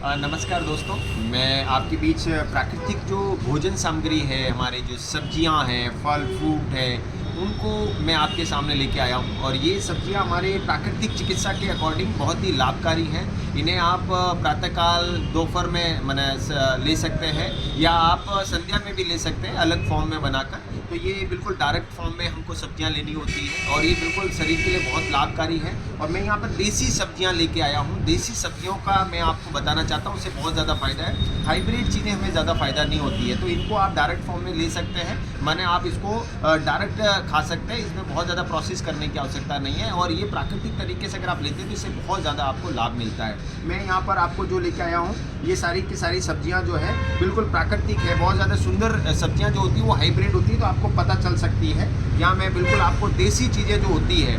नमस्कार दोस्तों, मैं आपके बीच प्राकृतिक जो भोजन सामग्री है, हमारे जो सब्जियां हैं, फल फ्रूट हैं, उनको मैं आपके सामने लेके आया हूँ। और ये सब्जियां हमारे प्राकृतिक चिकित्सा के अकॉर्डिंग बहुत ही लाभकारी हैं। इन्हें आप प्रातःकाल दोपहर में ले सकते हैं या आप संध्या में भी ले सकते हैं, अलग फॉर्म में बनाकर। तो ये बिल्कुल डायरेक्ट फॉर्म में हमको सब्जियां लेनी होती है और ये बिल्कुल शरीर के लिए बहुत लाभकारी है। और मैं यहाँ पर देसी सब्जियां लेके आया हूँ। देसी सब्जियों का मैं आपको बताना चाहता हूँ, उससे बहुत ज़्यादा फ़ायदा है। हाइब्रिड चीज़ें हमें ज़्यादा फ़ायदा नहीं होती है, तो इनको आप डायरेक्ट फॉर्म में ले सकते हैं। माने आप इसको डायरेक्ट खा सकते हैं, इसमें बहुत ज़्यादा प्रोसेस करने की आवश्यकता नहीं है। और ये प्राकृतिक तरीके से अगर आप लेते हैं तो इससे बहुत ज़्यादा आपको लाभ मिलता है। मैं यहाँ पर आपको जो लेके आया हूँ, ये सारी की सारी सब्जियाँ जो है बिल्कुल प्राकृतिक है। बहुत ज़्यादा सुंदर सब्जियाँ जो होती है वो हाइब्रिड होती है, तो आपको पता चल सकती है। यहाँ मैं बिल्कुल आपको देसी चीज़ें जो होती है,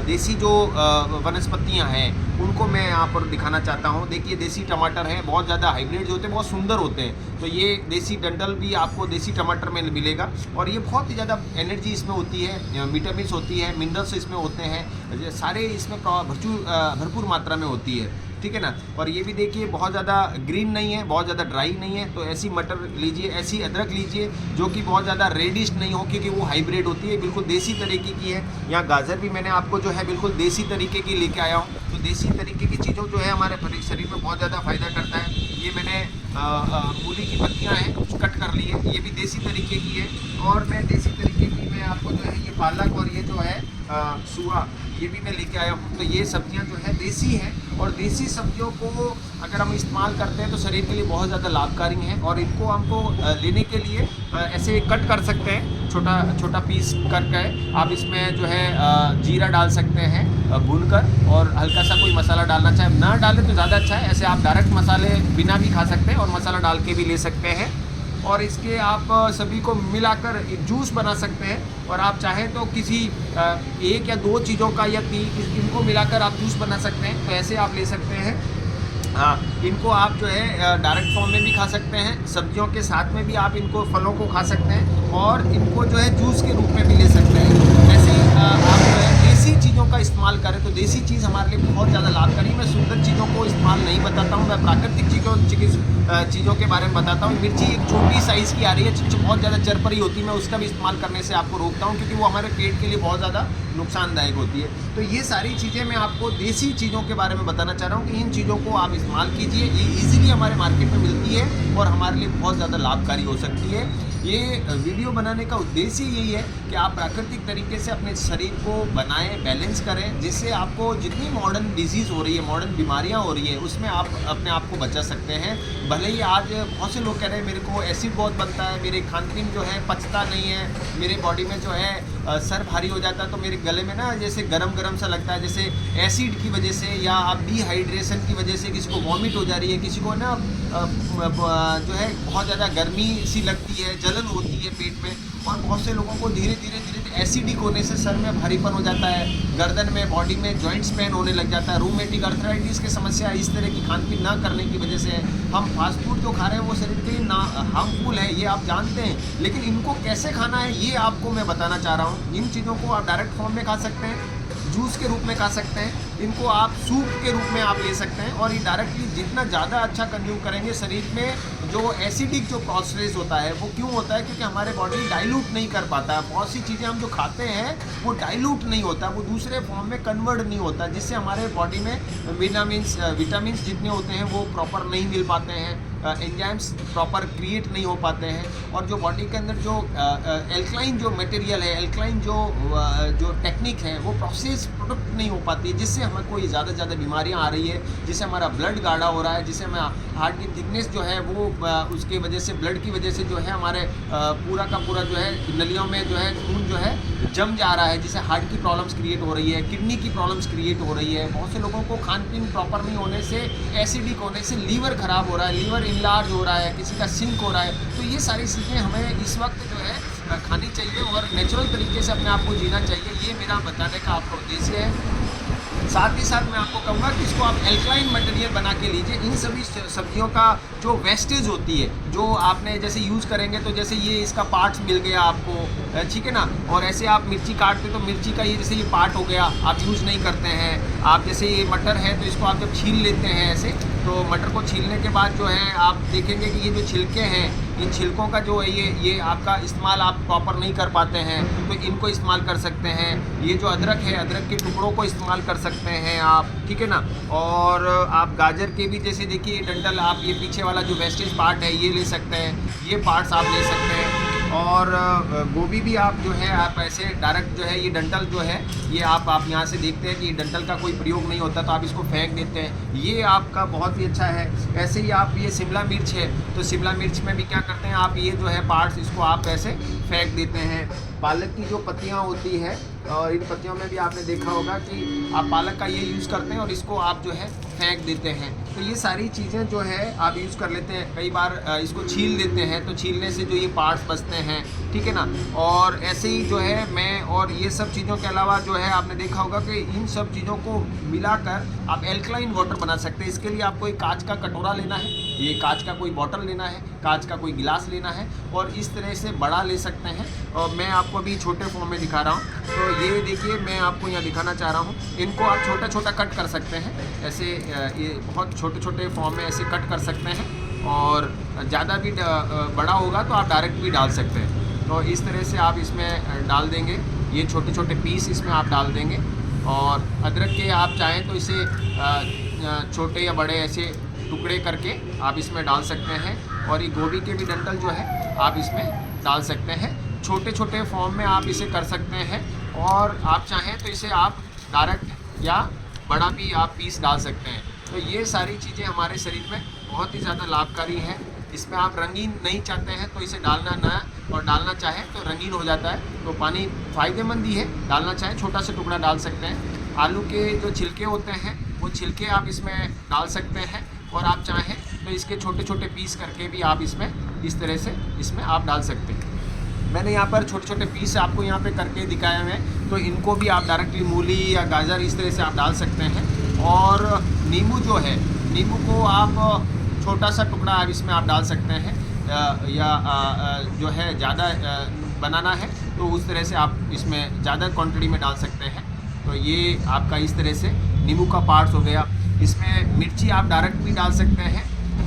देसी जो वनस्पतियाँ हैं, उनको मैं यहाँ पर दिखाना चाहता हूँ। देखिए, देसी टमाटर है, बहुत ज़्यादा हाइब्रिड जो होते हैं बहुत सुंदर होते हैं। तो ये देसी डंडल भी आपको देसी टमाटर में मिलेगा और ये बहुत ही ज़्यादा एनर्जी इसमें होती है, विटामिन होती है, मिनरल्स इसमें होते हैं, सारे इसमें भरपूर मात्रा में होती है, ठीक है ना। और ये भी देखिए, बहुत ज़्यादा ग्रीन नहीं है, बहुत ज़्यादा ड्राई नहीं है। तो ऐसी मटर लीजिए, ऐसी अदरक लीजिए जो कि बहुत ज़्यादा रेडिश नहीं हो, क्योंकि वो हाइब्रिड होती है, बिल्कुल देसी तरीके की है। यहाँ गाजर भी मैंने आपको जो है बिल्कुल देसी तरीके की लेके आया हूँ। तो देसी तरीके की चीज़ों जो है हमारे शरीर में बहुत ज़्यादा फ़ायदा करता है। ये मैंने मूली की पत्तियाँ हैं, कट कर ली है, ये भी देसी तरीके की है। और मैं देसी तरीके की मैं आपको जो है ये पालक और ये जो है सुआ, ये भी मैं लेके आया हूँ। तो ये सब्जियाँ जो है देसी हैं और देसी सब्जियों को अगर हम इस्तेमाल करते हैं तो शरीर के लिए बहुत ज़्यादा लाभकारी हैं। और इनको हमको लेने के लिए ऐसे कट कर सकते हैं, छोटा छोटा पीस करके आप इसमें जो है जीरा डाल सकते हैं भूनकर, और हल्का सा कोई मसाला डालना चाहे ना डालें तो ज़्यादा अच्छा है। ऐसे आप डायरेक्ट मसाले बिना भी खा सकते हैं और मसाला डाल के भी ले सकते हैं। और इसके आप सभी को मिलाकर एक जूस बना सकते हैं। और आप चाहें तो किसी एक या दो चीज़ों का या इनको मिलाकर आप जूस बना सकते हैं, तो ऐसे आप ले सकते हैं। हाँ, इनको आप जो है डायरेक्ट फॉर्म में भी खा सकते हैं, सब्जियों के साथ में भी आप इनको फलों को खा सकते हैं, और इनको जो है जूस के रूप में भी ले सकते हैं। ऐसे आप जो है देसी चीज़ों का इस्तेमाल करें तो देसी चीज़ हमारे लिए बहुत ज़्यादा लाभकारी। मैं सुंदर चीज़ों को इस्तेमाल नहीं बताता हूँ, मैं प्राकृतिक चीज़ों के बारे में बताता हूँ। मिर्ची एक छोटी साइज़ की आ रही है, बहुत ज़्यादा चरपरी होती है, मैं उसका भी इस्तेमाल करने से आपको रोकता हूँ, क्योंकि वो हमारे पेट के लिए बहुत ज़्यादा नुकसानदायक होती है। तो ये सारी चीज़ें मैं आपको देसी चीज़ों के बारे में बताना चाह रहा हूँ कि इन चीज़ों को आप इस्तेमाल कीजिए। ये ईजिली हमारे मार्केट में मिलती है और हमारे लिए बहुत ज़्यादा लाभकारी हो सकती है। ये वीडियो बनाने का उद्देश्य यही है कि आप प्राकृतिक तरीके से अपने शरीर को बनाएं, बैलेंस करें, जिससे आपको जितनी मॉडर्न डिजीज़ हो रही है, मॉडर्न बीमारियां हो रही है, उसमें आप अपने आप को बचा सकते हैं। भले ही आज बहुत से लोग कह रहे हैं मेरे को एसिड बहुत बनता है, मेरे खान पीन जो है पचता नहीं है, मेरे बॉडी में जो है सर भारी हो जाता है, तो मेरे गले में ना जैसे गरम गरम सा लगता है, जैसे एसिड की वजह से या आप डिहाइड्रेशन की वजह से किसी को वॉमिट हो जा रही है, किसी को ना जो है बहुत ज़्यादा गर्मी सी लगती है, जलन होती है पेट में। और बहुत से लोगों को धीरे धीरे एसिडिक होने से सर में भारीपन हो जाता है, गर्दन में, बॉडी में जॉइंट्स पेन होने लग जाता है, रूमेटिक अर्थराइटिस की समस्या इस तरह की खान पीन ना करने की वजह से। हम फास्ट फूड जो खा रहे हैं वो शरीर के लिए ना हार्मफुल है, ये आप जानते हैं, लेकिन इनको कैसे खाना है ये आपको मैं बताना चाह रहा हूँ। इन चीज़ों को आप डायरेक्ट फॉर्म में खा सकते हैं, जूस के रूप में खा सकते हैं, इनको आप सूप के रूप में आप ले सकते हैं। और ये डायरेक्टली जितना ज़्यादा अच्छा कंज्यूम करेंगे, शरीर में जो एसिडिक जो प्रोसेस होता है वो क्यों होता है, क्योंकि हमारे बॉडी डाइल्यूट नहीं कर पाता है। बहुत सी चीज़ें हम जो खाते हैं वो डाइल्यूट नहीं होता, वो दूसरे फॉर्म में कन्वर्ट नहीं होता, जिससे हमारे बॉडी में विटामिन जितने होते हैं वो प्रॉपर नहीं मिल पाते हैं, एंजाइम्स प्रॉपर क्रिएट नहीं हो पाते हैं। और जो बॉडी के अंदर जो एल्कलाइन जो मटेरियल है, एल्कलाइन जो टेक्निक है, वो प्रोसेस प्रोडक्ट नहीं हो पाती है, जिससे हमें कोई ज़्यादा बीमारियां आ रही है, जिससे हमारा ब्लड गाढ़ा हो रहा है, जिससे हमें हार्ट की थिकनेस जो है वो उसके वजह से, ब्लड की वजह से जो है हमारे पूरा का पूरा जो है नलियों में जो है खून जो है जम जा रहा है, जिससे हार्ट की प्रॉब्लम्स क्रिएट हो रही है, किडनी की प्रॉब्लम्स क्रिएट हो रही है। बहुत से लोगों को खान पीन प्रॉपर नहीं होने से, एसिडिक होने से लीवर ख़राब हो रहा है, लीवर इनलार्ज हो रहा है, किसी का सिंक हो रहा है। तो ये सारी चीज़ें हमें इस वक्त जो है खानी चाहिए और नेचुरल तरीके से अपने आप को जीना चाहिए। ये मेरा बताने का आपका उद्देश्य है। साथ ही साथ मैं आपको कहूँगा कि इसको आप एल्कलाइन मटेरियल बना के लीजिए। इन सभी सब्जियों का जो वेस्टेज होती है, जो आपने जैसे यूज़ करेंगे, तो जैसे ये इसका पार्ट्स मिल गया आपको, ठीक है ना। और ऐसे आप मिर्ची काटते तो मिर्ची का ये जैसे ये पार्ट हो गया, आप यूज़ नहीं करते हैं। आप जैसे ये मटर है तो इसको आप जब छील लेते हैं ऐसे, तो मटर को छीलने के बाद जो है आप देखेंगे कि ये जो छिलके हैं, इन छिलकों का जो है ये आपका इस्तेमाल आप प्रॉपर नहीं कर पाते हैं, तो इनको इस्तेमाल कर सकते हैं। ये जो अदरक है, अदरक के टुकड़ों को इस्तेमाल कर सकते हैं आप, ठीक है ना। और आप गाजर के भी जैसे देखिए डंठल, आप ये पीछे वाला जो वेस्टेज पार्ट है ये ले सकते हैं, ये पार्ट्स आप ले सकते हैं। और गोभी भी आप जो है आप ऐसे डायरेक्ट जो है ये डंठल जो है ये आप यहाँ से देखते हैं कि डंठल का कोई प्रयोग नहीं होता, तो आप इसको फेंक देते हैं, ये आपका बहुत ही अच्छा है। ऐसे ही आप ये शिमला मिर्च है, तो शिमला मिर्च में भी क्या करते हैं आप, ये जो है पार्ट्स इसको आप ऐसे फेंक देते हैं। पालक की जो पत्तियाँ होती है, और इन पत्तियों में भी आपने देखा होगा कि आप पालक का ये यूज़ करते हैं और इसको आप जो है फेंक देते हैं। तो ये सारी चीज़ें जो है आप यूज़ कर लेते हैं। कई बार इसको छील देते हैं, तो छीलने से जो ये पार्ट्स बचते हैं, ठीक है ना। और ऐसे ही जो है मैं, और ये सब चीज़ों के अलावा जो है आपने देखा होगा कि इन सब चीज़ों को मिलाकर आप एल्कलाइन वाटर बना सकते हैं। इसके लिए आपको एक कांच का कटोरा लेना है, ये कांच का कोई बॉटल लेना है, कांच का कोई गिलास लेना है, और इस तरह से बड़ा ले सकते हैं। और मैं आपको अभी छोटे फॉर्म में दिखा रहा हूँ, तो ये देखिए मैं आपको यहाँ दिखाना चाह रहा हूँ। इनको आप छोटा छोटा कट कर सकते हैं, ऐसे ये बहुत छोटे छोटे फॉर्म में ऐसे कट कर सकते हैं। और ज़्यादा भी बड़ा होगा तो आप डायरेक्ट भी डाल सकते हैं। तो इस तरह से आप इसमें डाल देंगे, ये छोटे छोटे पीस इसमें आप डाल देंगे। और अदरक के आप चाहें तो इसे छोटे या बड़े ऐसे टुकड़े करके आप इसमें डाल सकते हैं। और ये गोभी के भी डंठल जो है आप इसमें डाल सकते हैं। छोटे छोटे फॉर्म में आप इसे कर सकते हैं, और आप चाहें तो इसे आप डायरेक्ट या बड़ा भी आप पीस डाल सकते हैं। तो ये सारी चीज़ें हमारे शरीर में बहुत ही ज़्यादा लाभकारी हैं। इसमें आप रंगीन नहीं चाहते हैं तो इसे डालना ना, और डालना चाहें तो रंगीन हो जाता है, तो पानी फ़ायदेमंद ही है। डालना चाहें छोटा सा टुकड़ा डाल सकते हैं। आलू के जो छिलके होते हैं वो छिलके आप इसमें डाल सकते हैं, और आप चाहें तो इसके छोटे छोटे पीस करके भी आप इसमें इस तरह से इसमें आप डाल सकते हैं। मैंने यहाँ पर छोटे छोटे पीस आपको यहाँ पे करके दिखाए हुए हैं, तो इनको भी आप डायरेक्टली मूली या गाजर इस तरह से आप डाल सकते हैं। और नींबू जो है, नींबू को आप छोटा सा टुकड़ा आप इसमें आप डाल सकते हैं, या जो है ज़्यादा बनाना है तो उस तरह से आप इसमें ज़्यादा क्वांटिटी में डाल सकते हैं। तो ये आपका इस तरह से नींबू का पार्ट्स हो गया। इसमें मिर्ची आप डायरेक्ट भी डाल सकते हैं,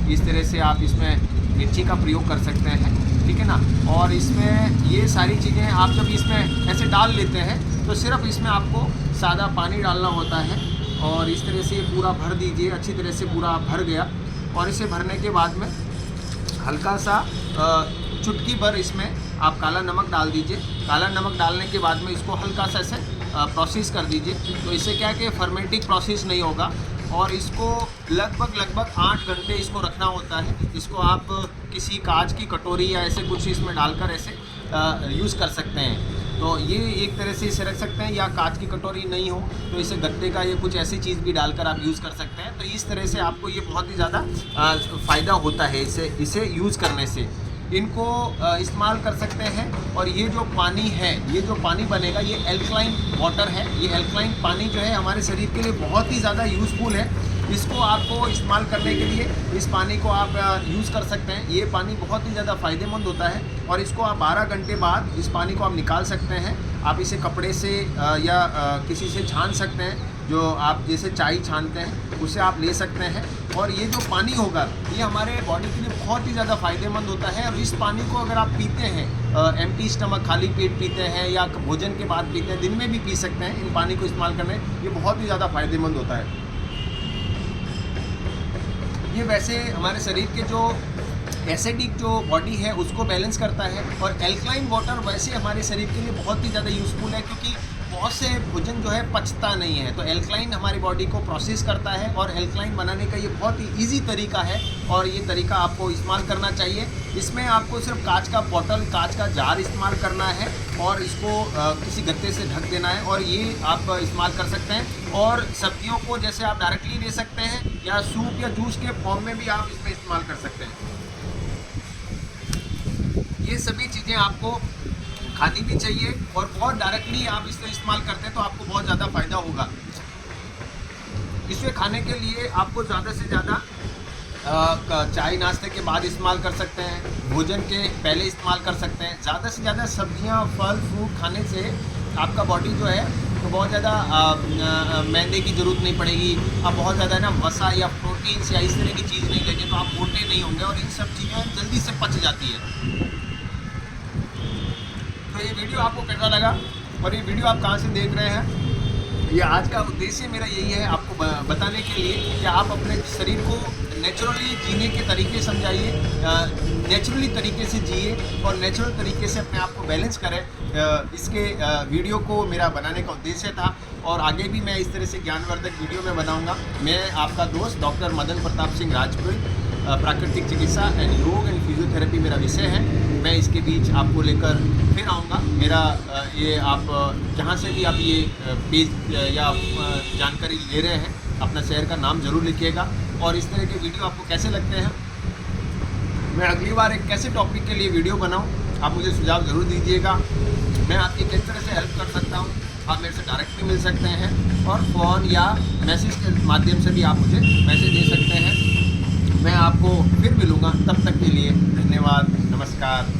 इस तरह से आप इसमें मिर्ची का प्रयोग कर सकते हैं, ठीक है ना। और इसमें ये सारी चीज़ें आप जब इसमें ऐसे डाल लेते हैं तो सिर्फ इसमें आपको सादा पानी डालना होता है, और इस तरह से पूरा भर दीजिए, अच्छी तरह से पूरा भर गया। और इसे भरने के बाद में हल्का सा चुटकी भर इसमें आप काला नमक डाल दीजिए। काला नमक डालने के बाद में इसको हल्का सा ऐसे प्रोसेस कर दीजिए, तो इससे क्या है कि फर्मेंटिंग प्रोसेस नहीं होगा। और इसको लगभग 8 घंटे इसको रखना होता है। इसको आप किसी कांच की कटोरी या ऐसे कुछ इसमें डालकर ऐसे यूज़ कर सकते हैं। तो ये एक तरह से इसे रख सकते हैं, या कांच की कटोरी नहीं हो तो इसे गत्ते का या कुछ ऐसी चीज़ भी डालकर आप यूज़ कर सकते हैं। तो इस तरह से आपको ये बहुत ही ज़्यादा फ़ायदा होता है इसे यूज़ करने से। इनको इस्तेमाल कर सकते हैं। और ये जो पानी है, ये जो पानी बनेगा ये एल्कलाइन वाटर है। ये एल्कलाइन पानी जो है हमारे शरीर के लिए बहुत ही ज़्यादा यूज़फुल है। इसको आपको इस्तेमाल करने के लिए इस पानी को आप यूज़ कर सकते हैं। ये पानी बहुत ही ज़्यादा फ़ायदेमंद होता है। और इसको आप 12 घंटे बाद इस पानी को आप निकाल सकते हैं। आप इसे कपड़े से या किसी से छान सकते हैं, जो आप जैसे चाय छानते हैं उसे आप ले सकते हैं। और ये जो पानी होगा ये हमारे बॉडी के लिए बहुत ही ज़्यादा फ़ायदेमंद होता है। और इस पानी को अगर आप पीते हैं, एम्प्टी स्टमक खाली पेट पीते हैं या भोजन के बाद पीते हैं, दिन में भी पी सकते हैं। इन पानी को इस्तेमाल करने ये बहुत ही ज़्यादा फ़ायदेमंद होता है। ये वैसे हमारे शरीर के जो एसिडिक जो बॉडी है उसको बैलेंस करता है। और एल्कलाइन वाटर वैसे हमारे शरीर के लिए बहुत ही ज़्यादा यूज़फुल है, क्योंकि बहुत से भोजन जो है पचता नहीं है। तो एल्कलाइन हमारी बॉडी को प्रोसेस करता है, और एल्कलाइन बनाने का ये बहुत ही ईजी तरीका है, और ये तरीका आपको इस्तेमाल करना चाहिए। इसमें आपको सिर्फ कांच का बॉटल, कांच का जार इस्तेमाल करना है, और इसको किसी गत्ते से ढक देना है, और ये आप इस्तेमाल कर सकते हैं। और सब्जियों को जैसे आप डायरेक्टली ले सकते हैं, या सूप या जूस के फॉर्म में भी आप इसमें इस्तेमाल कर सकते हैं। ये सभी चीज़ें आपको खानी भी चाहिए, और बहुत डायरेक्टली आप इसको इस्तेमाल करते हैं तो आपको बहुत ज़्यादा फ़ायदा होगा। इसे खाने के लिए आपको ज़्यादा से ज़्यादा चाय नाश्ते के बाद इस्तेमाल कर सकते हैं, भोजन के पहले इस्तेमाल कर सकते हैं। ज़्यादा से ज़्यादा सब्जियां, फल, फ्रूट खाने से आपका बॉडी जो है तो बहुत ज़्यादा मैदे की ज़रूरत नहीं पड़ेगी। आप बहुत ज़्यादा ना वसा या प्रोटीन्स या इस तरह की चीज़ नहीं लेंगे तो आप मोटे नहीं होंगे, और इन सब चीज़ें जल्दी से पच जाती है। तो ये वीडियो आपको कैसा लगा, और ये वीडियो आप कहाँ से देख रहे हैं? ये आज का उद्देश्य मेरा यही है, आपको बताने के लिए कि आप अपने शरीर को नेचुरली जीने के तरीके समझाइए, नेचुरली तरीके से जिए और नेचुरल तरीके से अपने आप को बैलेंस करें। इसके वीडियो को मेरा बनाने का उद्देश्य था, और आगे भी मैं इस तरह से ज्ञानवर्धक वीडियो में बनाऊंगा। मैं आपका दोस्त डॉक्टर मदन प्रताप सिंह राजपूत, प्राकृतिक चिकित्सा एंड योग एंड फिजियोथेरेपी मेरा विषय है। मैं इसके बीच आपको लेकर फिर आऊँगा। मेरा ये आप जहाँ से भी आप ये पेज या जानकारी ले रहे हैं, अपना शहर का नाम ज़रूर लिखिएगा। और इस तरह के वीडियो आपको कैसे लगते हैं, मैं अगली बार एक कैसे टॉपिक के लिए वीडियो बनाऊं, आप मुझे सुझाव ज़रूर दीजिएगा। मैं आपकी किस तरह से हेल्प कर सकता हूं, आप मेरे से डायरेक्ट भी मिल सकते हैं, और फ़ोन या मैसेज के माध्यम से भी आप मुझे मैसेज दे सकते हैं। मैं आपको फिर मिलूँगा, तब तक के लिए धन्यवाद, नमस्कार।